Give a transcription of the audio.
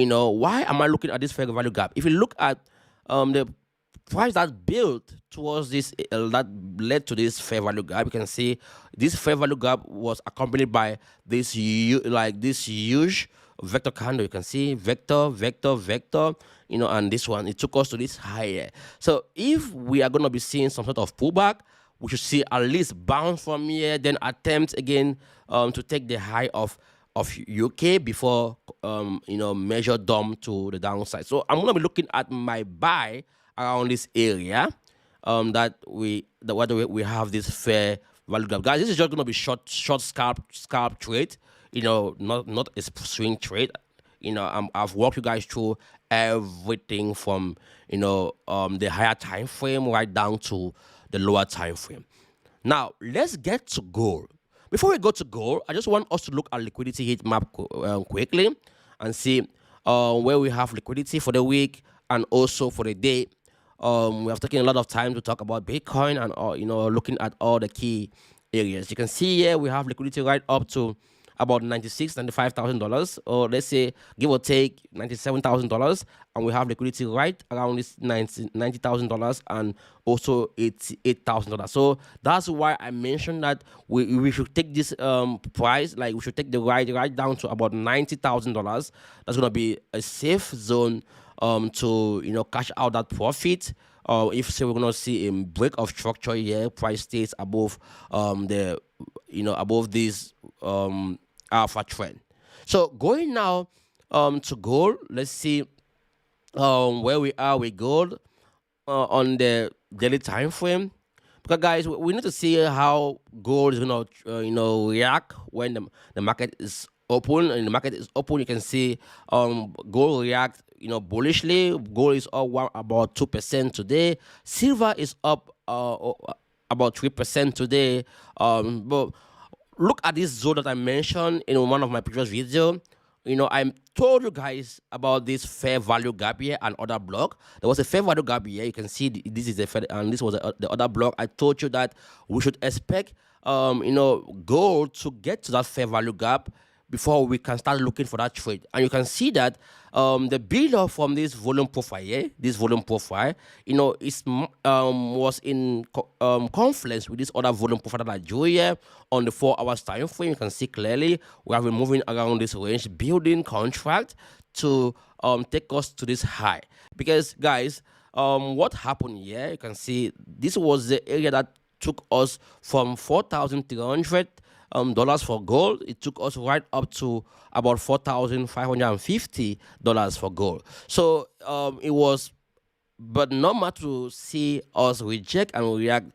why am I looking at this fair value gap? If you look at the price that built towards this, that led to this fair value gap, you can see this fair value gap was accompanied by this this huge vector candle. You can see vector, vector, vector, and this one, it took us to this higher. So if we are going to be seeing some sort of pullback, we should see at least bounce from here, then attempt again to take the high of UK before measure dump to the downside. So I'm gonna be looking at my buy around this area, whether we have this fair value gap. Guys, this is just gonna be short scalp trade, not a swing trade. I've walked you guys through everything from the higher time frame right down to the lower time frame. Now let's get to gold. Before we go to gold, I just want us to look at liquidity heat map quickly and see where we have liquidity for the week and also for the day. We have taken a lot of time to talk about Bitcoin and looking at all the key areas. You can see here we have liquidity right up to about $95,000, or let's say give or take $97,000, and we have liquidity right around this $90,000 and also $88,000. So that's why I mentioned that we should take this price, like we should take the right down to about $90,000. That's gonna be a safe zone to cash out that profit. If say we're gonna see a break of structure here, price stays above above this alpha trend. So going now to gold, let's see where we are with gold on the daily time frame. Because guys, we need to see how gold is gonna react when the market is open. And the market is open, you can see gold react bullishly. Gold is up about 2% today. Silver is up about 3% today. But look at this zone that I mentioned in one of my previous videos. I told you guys about this fair value gap here and other block. There was a fair value gap here. You can see this is the fair, and this was the other block. I told you that we should expect gold to get to that fair value gap before we can start looking for that trade. And you can see that the build up from this volume profile here, was in confluence with this other volume profile that I drew here on the 4 hours time frame. You can see clearly we have been moving around this range, building contract to take us to this high. Because guys, what happened here, you can see this was the area that took us from $4,300 dollars for gold. It took us right up to about $4,550 for gold. So it was but normal to see us reject and react